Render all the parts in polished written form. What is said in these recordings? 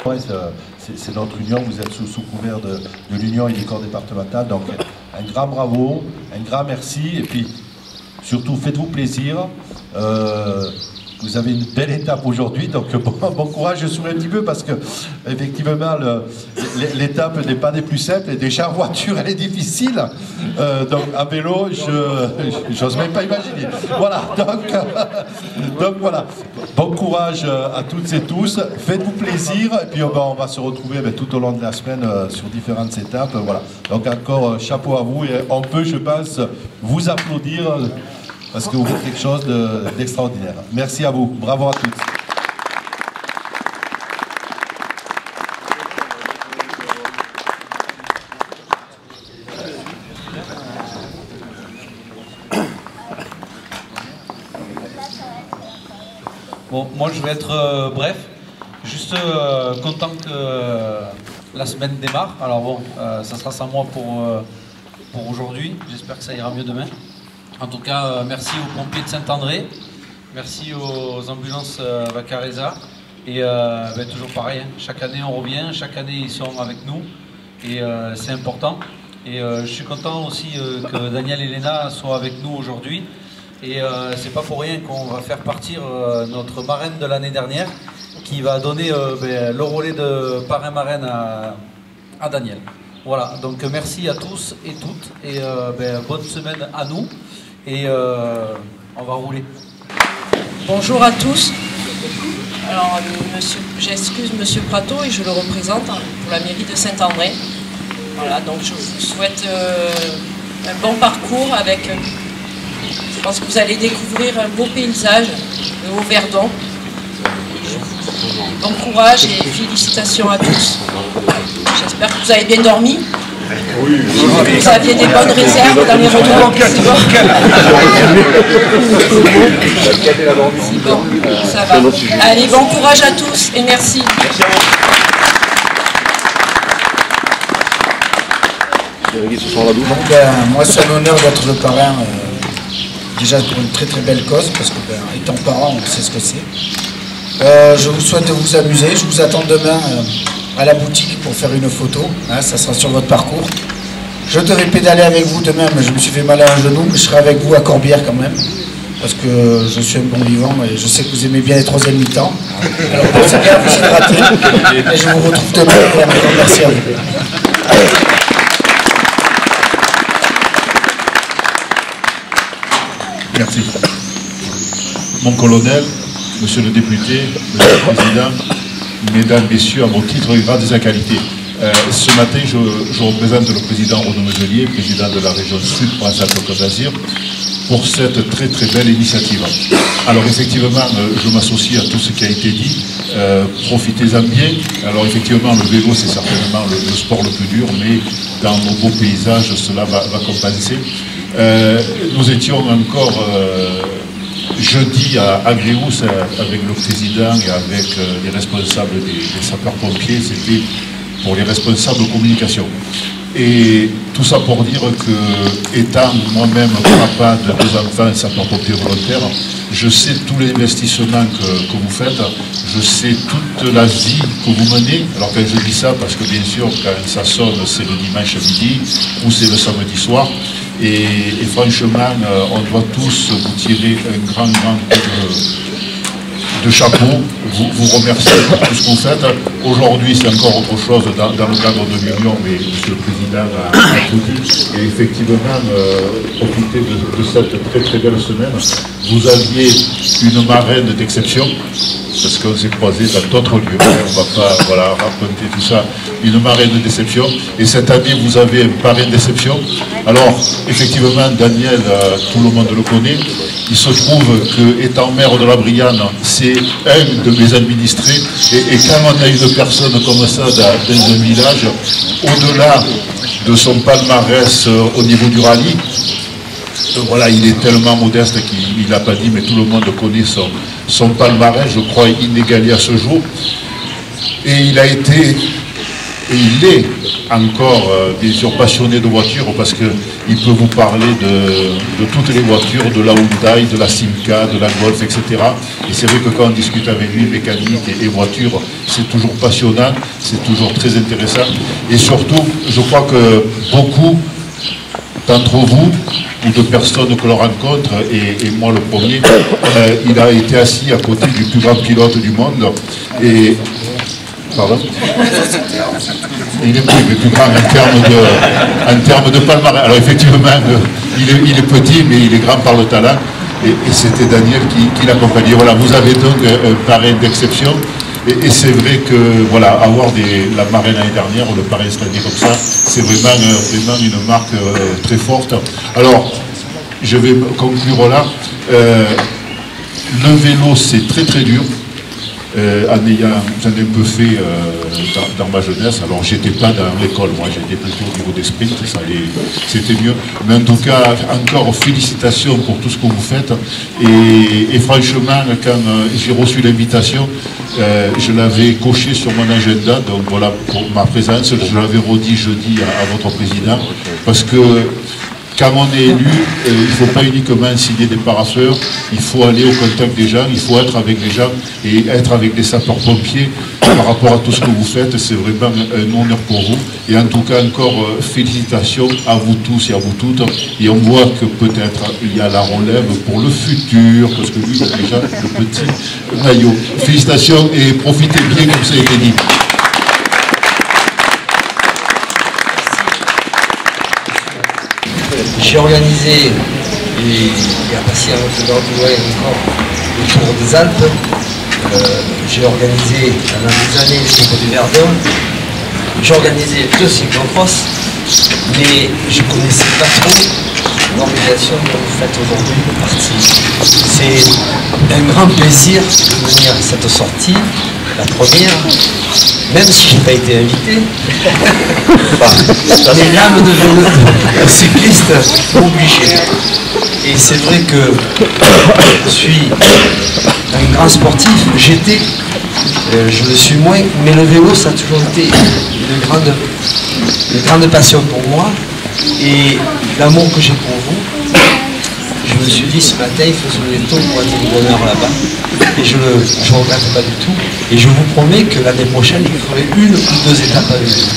Ouais, c'est notre union, vous êtes sous couvert de l'union et des corps départementaux, donc un grand bravo, un grand merci, et puis surtout faites-vous plaisir. Vous avez une belle étape aujourd'hui, donc bon courage. Je souris un petit peu parce que effectivement l'étape n'est pas des plus simples, et déjà en voiture elle est difficile, donc à vélo j'ose même pas imaginer. Voilà, donc voilà, bon courage à toutes et tous, faites-vous plaisir, et puis on va se retrouver tout au long de la semaine sur différentes étapes. Voilà, donc encore chapeau à vous, et on peut, je pense, vous applaudir parce que vous faites quelque chose d'extraordinaire. Merci à vous. Bravo à tous. Bon, moi je vais être bref. Juste content que la semaine démarre. Alors bon, ça sera sans moi pour aujourd'hui. J'espère que ça ira mieux demain. En tout cas, merci aux pompiers de Saint-André, merci aux ambulances Vacaresa, et toujours pareil, hein, chaque année on revient, chaque année ils sont avec nous, et c'est important. Et je suis content aussi que Daniel et Léna soient avec nous aujourd'hui, et c'est pas pour rien qu'on va faire partir notre marraine de l'année dernière, qui va donner le relais de parrain-marraine à Daniel. Voilà, donc merci à tous et toutes, et bonne semaine à nous. Et on va rouler. Bonjour à tous. Alors, j'excuse Monsieur Prato et je le représente pour la mairie de Saint-André. Voilà, donc je vous souhaite un bon parcours avec... Je pense que vous allez découvrir un beau paysage, le Haut-Verdon. Bon courage et félicitations à tous. J'espère que vous avez bien dormi. Oui. Vous aviez des bonnes réserves dans les repas. C'est bon. Ça va. Allez, bon courage à tous et merci. Moi, c'est un honneur d'être le parrain, déjà pour une très très belle cause, parce que étant parent, on sait ce que c'est. Je vous souhaite de vous amuser. Je vous attends demain à la boutique pour faire une photo, hein, ça sera sur votre parcours. Je devais pédaler avec vous demain, mais je me suis fait mal à un genou, mais je serai avec vous à Corbière quand même, parce que je suis un bon vivant et je sais que vous aimez bien les troisième mi-temps. Alors pensez bien à vous hydrater, et je vous retrouve demain, et encore merci à vous. Merci. Mon colonel, monsieur le député, monsieur le président, mesdames, messieurs, à mon titre, grade et sa qualité. Ce matin, je représente le président Renaud Meselier, président de la région Sud Provence-Alpes-Côte d'Azur, pour cette très très belle initiative. Alors effectivement, je m'associe à tout ce qui a été dit. Profitez-en bien. Alors effectivement, le vélo, c'est certainement le sport le plus dur, mais dans nos beaux paysages, cela va compenser. Nous étions encore... jeudi à Gréoux avec le président et avec les responsables des sapeurs-pompiers, c'était pour les responsables de communication. Et tout ça pour dire que, étant moi-même papa de 2 enfants sapeurs-pompiers volontaires, je sais tous les investissements que vous faites, je sais toute la vie que vous menez. Alors quand je dis ça, parce que bien sûr, quand ça sonne, c'est le dimanche midi ou c'est le samedi soir. Et franchement, on doit tous vous tirer un grand coup de chapeau, vous remercier pour tout ce que vous faites. Aujourd'hui, c'est encore autre chose dans le cadre de l'Union, mais M. le Président a tout dit. Et effectivement, profitez de cette très très belle semaine. Vous aviez une marraine d'exception, parce qu'on s'est croisés dans d'autres lieux. On ne va pas raconter tout ça. Une marraine de déception. Et cette année, vous avez un parrain de déception. Alors, effectivement, Daniel, tout le monde le connaît. Il se trouve que, étant maire de la Brianne, c'est un de mes administrés. Et quand on a une personne comme ça dans un village, au-delà de son palmarès au niveau du rallye, voilà, il est tellement modeste qu'il n'a pas dit, mais tout le monde connaît son palmarès, je crois, inégalé à ce jour. Et il a été il est encore bien sûr passionné de voitures parce qu'il peut vous parler de toutes les voitures, de la Hyundai, de la Simca, de la Golf, etc. Et c'est vrai que quand on discute avec lui, mécanique et voiture, c'est toujours passionnant, c'est toujours très intéressant. Et surtout, je crois que beaucoup d'entre vous, ou de personnes que l'on rencontre, et moi le premier, il a été assis à côté du plus grand pilote du monde. Et pardon. Il est plus grand en termes de palmarès. Alors effectivement, il est petit, mais il est grand par le talent. Et c'était Daniel qui l'accompagnait. Voilà, vous avez donc un parrain d'exception. Et c'est vrai que voilà, avoir la marraine l'année dernière, ou le parrain cette année comme ça, c'est vraiment une marque très forte. Alors, je vais conclure là. Le vélo, c'est très très dur. J'en ai un peu fait dans ma jeunesse. Alors j'étais pas dans l'école, moi j'étais plutôt au niveau des sprints, c'était mieux. Mais en tout cas, encore félicitations pour tout ce que vous faites. Et franchement, quand j'ai reçu l'invitation, je l'avais coché sur mon agenda, donc voilà pour ma présence, je l'avais redit jeudi à votre président, parce que quand on est élu, il ne faut pas uniquement signer des parapheurs, il faut aller au contact des gens, il faut être avec les gens et être avec les sapeurs-pompiers par rapport à tout ce que vous faites. C'est vraiment un honneur pour vous. Et en tout cas, encore félicitations à vous tous et à vous toutes. Et on voit que peut-être il y a la relève pour le futur, parce que lui, il a déjà le petit maillot. Félicitations et profitez bien comme ça a été dit. J'ai organisé, il y a passé un peu encore, le Tour des Alpes. J'ai organisé pendant des années le Tour du Verdun. J'ai organisé 2 cyclocross, mais je ne connaissais pas trop l'organisation que vous faites aujourd'hui de partie. C'est un grand plaisir de venir à cette sortie, la première, même si je n'ai pas été invité. Les lames de vélo cycliste obligées. Et c'est vrai que je suis un grand sportif, j'étais, je le suis moins, mais le vélo ça a toujours été une grande passion pour moi. Et l'amour que j'ai pour vous, je me suis dit ce matin, il faut se lever tôt pour être du bonheur là-bas. Et je ne regrette pas du tout. Et je vous promets que l'année prochaine, je ferai 1 ou 2 étapes avec vous.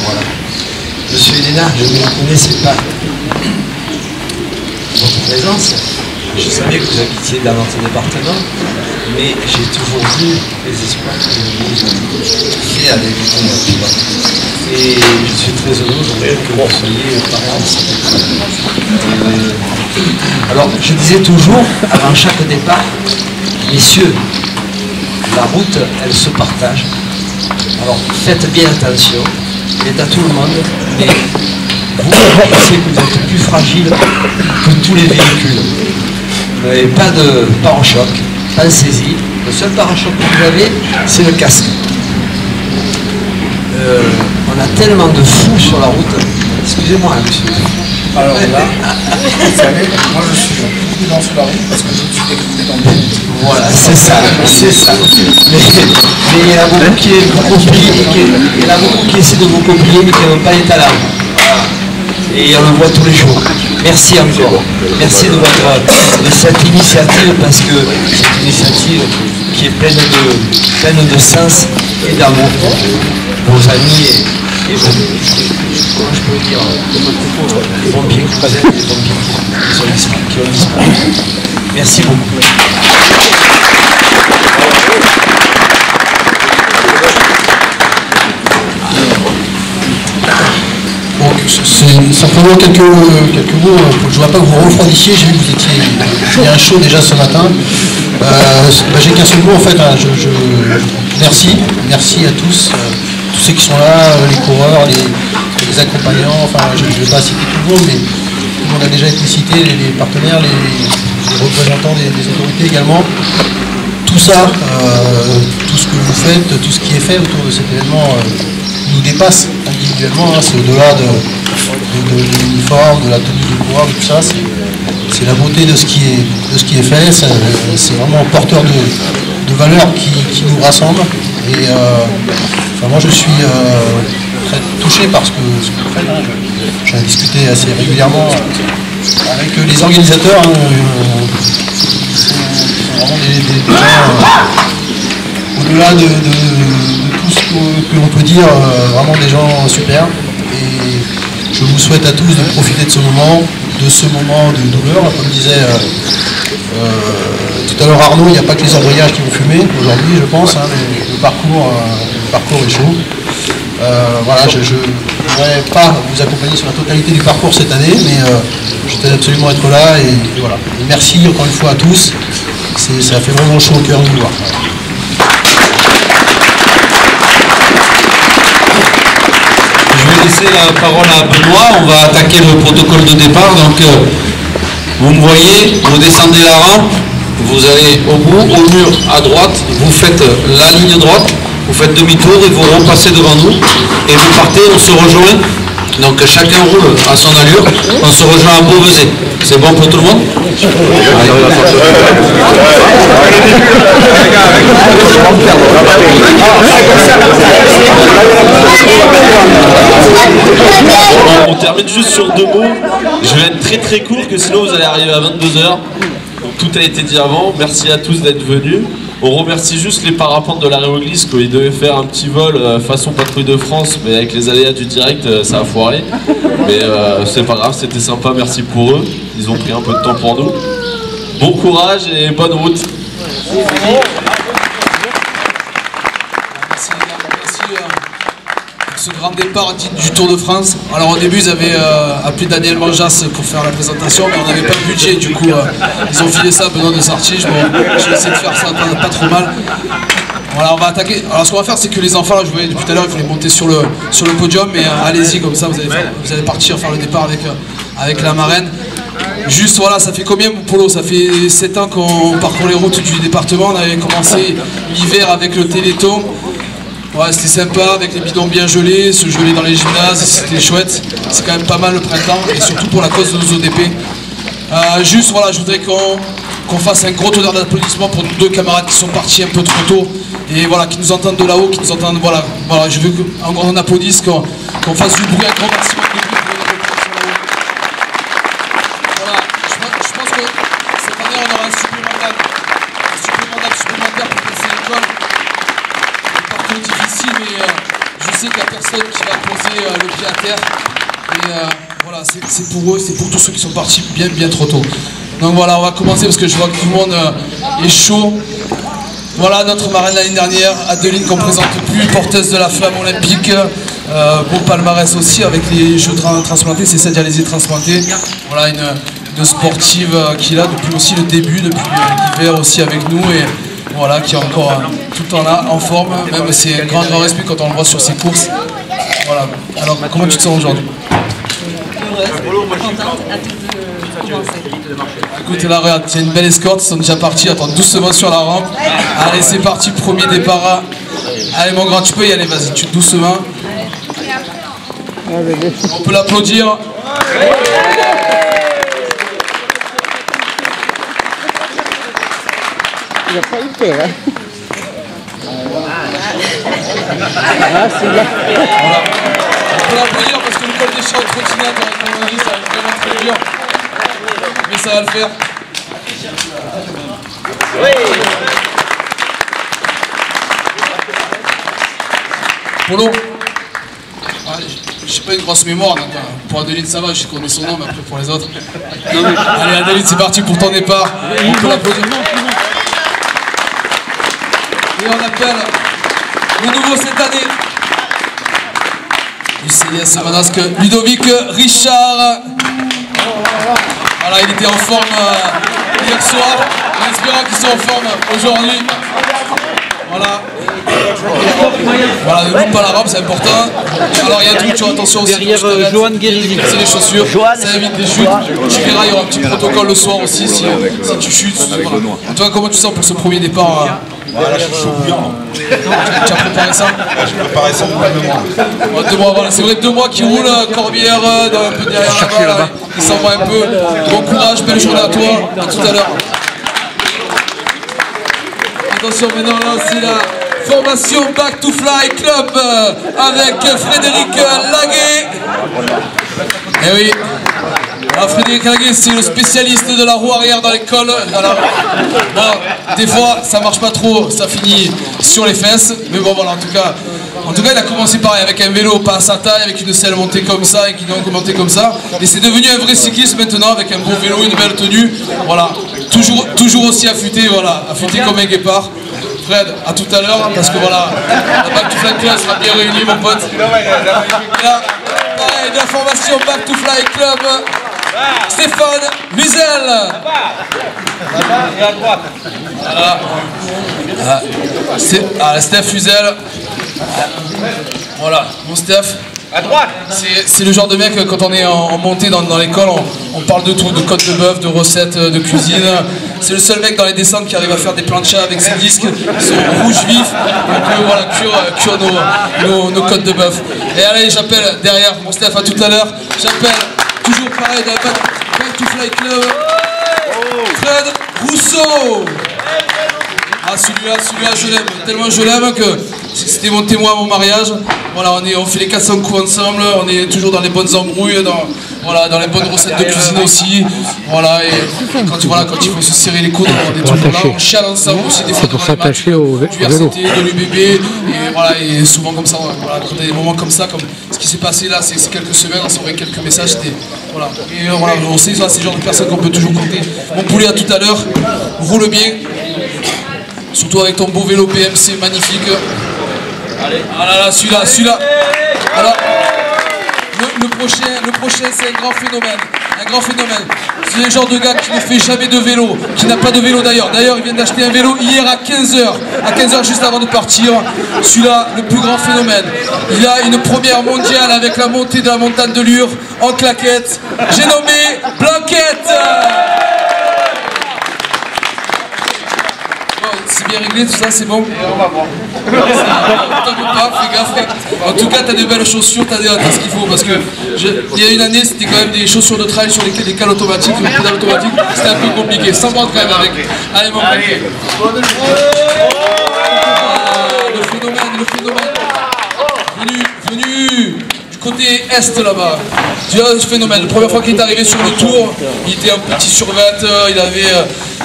Voilà. Monsieur Elena, je ne connaissais pas votre présence. Je savais que vous habitiez dans notre département, mais j'ai toujours vu les espoirs que vous faisiez avec vous. Et je suis très heureux que vous soyez parents. Alors, je disais toujours, avant chaque départ, messieurs, la route, elle se partage. Alors, faites bien attention, c'est à tout le monde, mais vous, je sais que vous êtes plus fragile que tous les véhicules. Vous n'avez pas de pare-choc, pensez-y. Le seul pare-choc que vous avez, c'est le casque. On a tellement de fous sur la route. Excusez-moi, monsieur. Alors là, vous savez, moi je suis prudent sur la route parce que je suis découvert en bien. Voilà, c'est ça, c'est ça. Mais il y en a beaucoup qui essaient de vous copier mais qui n'ont pas les talents. Voilà. Et on le voit tous les jours. Merci encore. Merci de cette initiative parce que c'est une initiative qui est pleine de sens et d'amour pour vos amis et vos, comment je peux dire, les pompiers que vous êtes, les pompiers qui ont disparu. Merci beaucoup. C'est simplement quelques mots. Je ne vois pas que vous refroidissiez. J'ai vu que vous étiez bien chaud déjà ce matin. J'ai qu'un seul mot en fait. Merci à tous ceux qui sont là, les coureurs, les accompagnants. Enfin, je ne vais pas citer tout le monde, mais tout le monde a déjà été cité, les partenaires, les représentants des autorités également. Tout ça, tout ce que vous faites, tout ce qui est fait autour de cet événement nous dépasse individuellement. C'est au-delà de l'uniforme, de la tenue de coureur, de tout ça. C'est la beauté de ce qui est fait. C'est vraiment porteur de valeurs qui nous rassemblent. Et enfin, moi je suis touché par ce que vous faites. Hein. J'en ai discuté assez régulièrement avec les organisateurs. Hein, qui sont vraiment des gens, au-delà de tout ce que l'on peut dire, vraiment des gens super. Et je vous souhaite à tous de profiter de ce moment de douleur. Comme disait tout à l'heure Arnaud, il n'y a pas que les embrayages qui vont fumer aujourd'hui, je pense. Hein, le parcours est chaud. Voilà, je ne pourrais pas vous accompagner sur la totalité du parcours cette année, mais je tenais absolument à être là. Et voilà. Et merci encore une fois à tous. Ça fait vraiment chaud au cœur de vous voir. Je vais laisser la parole à Benoît. On va attaquer le protocole de départ. Donc, vous me voyez, vous descendez la rampe, vous allez au bout, au mur à droite, vous faites la ligne droite, vous faites demi-tour et vous repassez devant nous. Et vous partez, on se rejoint. Donc chacun roule à son allure, on se rejoint à Beauvaisis. C'est bon pour tout le monde? On termine juste sur 2 mots. Je vais être très très court, que sinon vous allez arriver à 22 h. Tout a été dit avant. Merci à tous d'être venus. On remercie juste les parapentes de l'Aéroglisse qu'ils devaient faire un petit vol façon patrouille de France, mais avec les aléas du direct, ça a foiré. Mais c'est pas grave, c'était sympa, merci pour eux. Ils ont pris un peu de temps pour nous. Bon courage et bonne route. Merci pour ce grand départ du Tour de France. Alors au début ils avaient appelé Daniel Manjas pour faire la présentation, mais on n'avait pas le budget, du coup ils ont filé ça à Benoît de Sartier. Je vais essayer de faire ça pas trop mal. Voilà, on va attaquer. Alors ce qu'on va faire, c'est que les enfants, là, je voyais depuis tout à l'heure, ils voulaient monter sur le podium, mais allez-y, comme ça vous allez partir faire le départ avec la marraine. Juste voilà, ça fait combien Polo? Ça fait 7 ans qu'on parcourt les routes du département. On avait commencé l'hiver avec le Téléthon. Ouais, c'était sympa, avec les bidons bien gelés, se geler dans les gymnases, c'était chouette. C'est quand même pas mal le printemps, et surtout pour la cause de nos ODP. Juste voilà, je voudrais qu'on fasse un gros tonnerre d'applaudissements pour nos 2 camarades qui sont partis un peu trop tôt, et voilà, qui nous entendent de là-haut, qui nous entendent, voilà, je veux qu'on applaudisse, qu'on fasse du bruit, un grand maximum de bruit pour les voilà, je pense que cette année on aura un supplémentaire pour passer l'école. Difficile, mais je sais qu'il n'y a personne qui va poser le pied à terre, et voilà, c'est pour eux, c'est pour tous ceux qui sont partis bien trop tôt. Donc voilà, on va commencer parce que je vois que tout le monde est chaud. Voilà notre marraine l'année dernière, Adeline, qu'on ne présente plus, porteuse de la flamme olympique, beau palmarès aussi avec les jeux transplantés, c'est ça, dialysés transplantés. Voilà une sportive qui est là depuis aussi le début, depuis l'hiver aussi avec nous, et voilà, qui est encore tout le temps là, en forme, même c'est un grand respect quand on le voit sur ses courses. Voilà. Alors, comment tu te sens aujourd'hui? Heureuse, contente, à tout de commencer. Écoute, là, regarde, il y a une belle escorte, ils sont déjà partis, attends doucement sur la rampe. Allez, c'est parti, premier départ. Allez, mon grand, tu peux y aller, vas-y, tu doucement. On peut l'applaudir. Il a failli faire, hein. Voilà. On peut l'applaudir parce que le col des champs de trottinette avec mon avis, ça va être vraiment très dur. Mais ça va le faire. Polo. J'ai pas une grosse mémoire, donc pour Adeline ça va, je connais son nom, mais après pour les autres. Allez Adeline, c'est parti pour ton départ. On peut l'applaudir. Et on appelle le nouveau cette année du CIS Manasque, Ludovic Richard. Voilà, il était en forme hier soir, en espérant qu'il soit en forme aujourd'hui. Voilà. Voilà, ne coupe pas la rampe, c'est important. Alors il y a tout, tu vois, attention aussi. Derrière Johan Guérini. C'est les chaussures, ça évite les chutes. Tu verras, il y aura un petit protocole le soir aussi si tu chutes. Voilà. Toi, comment tu sens pour ce premier départ? Voilà, je suis chaud bouillant. Tu as préparé ça? Je préparais ça pour 2 mois. 2 mois, voilà. C'est vrai, 2 mois qui roulent, Corbière, un peu derrière là-bas. Il s'envoie un peu. Bon courage, belle journée à toi. À tout à l'heure. Attention, maintenant là, c'est la formation Back to Fly Club avec Frédéric Laguet. Eh oui. Alors Frédéric Laguet, c'est le spécialiste de la roue arrière dans l'école. Alors, bon, des fois, ça marche pas trop, ça finit sur les fesses. Mais bon, voilà, en tout cas, il a commencé pareil, avec un vélo pas à sa taille, avec une selle montée comme ça, et qui donc montée comme ça. Et c'est devenu un vrai cycliste maintenant, avec un beau vélo, une belle tenue. Voilà, toujours aussi affûté, voilà, affûté comme un guépard. Fred, à tout à l'heure, parce que voilà, la Back to Fly Club sera bien réunie, mon pote. Là, pareil, de la formation Back to Fly Club, Stéphane Luzel. Voilà. Steph Luzel. Voilà, mon Steph. À droite. C'est le genre de mec, quand on est en montée dans l'école, on parle de tout, de côte de bœuf, de recettes, de cuisine. C'est le seul mec dans les descentes qui arrive à faire des planchas avec ses disques, son rouge vif, on peut voilà, cuire nos côtes de bœuf. Et allez, j'appelle derrière mon Steph à tout à l'heure, j'appelle toujours pareil de la Back to Fly Club, Fred Rousseau. Ah celui-là je l'aime, tellement je l'aime que c'était mon témoin à mon mariage. Voilà, on fait les 400 coups ensemble, on est toujours dans les bonnes embrouilles, dans les bonnes recettes de cuisine aussi. Voilà, et quand il faut se serrer les coudes, on est toujours là, on chiale ensemble aussi des fois. C'est pour s'attacher au vélo. De l'UBB, et voilà, et souvent comme ça, voilà, quand il y a des moments comme ça, comme ce qui s'est passé là, c'est quelques semaines, on s'envoie quelques messages, c'était voilà. Et voilà, on sait ça, c'est le genre de personnes qu'on peut toujours compter. Mon poulet à tout à l'heure, roule bien. Surtout avec ton beau vélo PMC magnifique. Ah là là, celui-là. Alors, le prochain c'est un grand phénomène. C'est le genre de gars qui ne fait jamais de vélo, qui n'a pas de vélo d'ailleurs. D'ailleurs, il vient d'acheter un vélo hier à 15h juste avant de partir. Celui-là, le plus grand phénomène. Il a une première mondiale avec la montée de la montagne de Lure en claquette. J'ai nommé Blanquette. C'est bien réglé, tout ça, c'est bon. On va voir. Fais gaffe. En tout cas, t'as des belles chaussures, t'as ce qu'il faut. Parce que il y a une année, c'était quand même des chaussures de trail sur lesquelles des cales automatiques, des pédales automatiques. C'était un peu compliqué. Sans vendre quand même avec. Allez, mon pote. Le phénomène. Venu du côté est là-bas. Tu vois ce phénomène. La première fois qu'il est arrivé sur le tour, il était un petit survêt, il avait.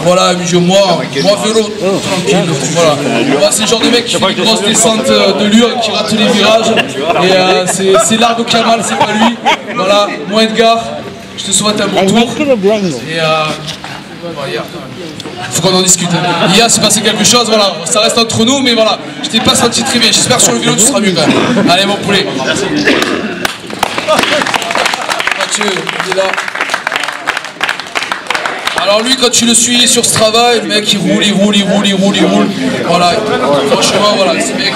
Voilà, moi vélo, tranquille, voilà. C'est le genre de mec qui fait une grosse descente de Lure, qui rate les virages, et c'est l'arbre qui a mal, c'est pas lui. Voilà, moi Edgar, je te souhaite un bon tour. Et faut qu'on en discute. Hier, s'est passé quelque chose, voilà, ça reste entre nous, mais voilà, je t'ai pas senti très bien. J'espère que sur le vélo, tu seras mieux quand même. Allez, mon poulet. Mathieu, il est là. Alors lui, quand tu le suis sur ce travail, le mec il roule. Voilà, franchement, voilà, ce mec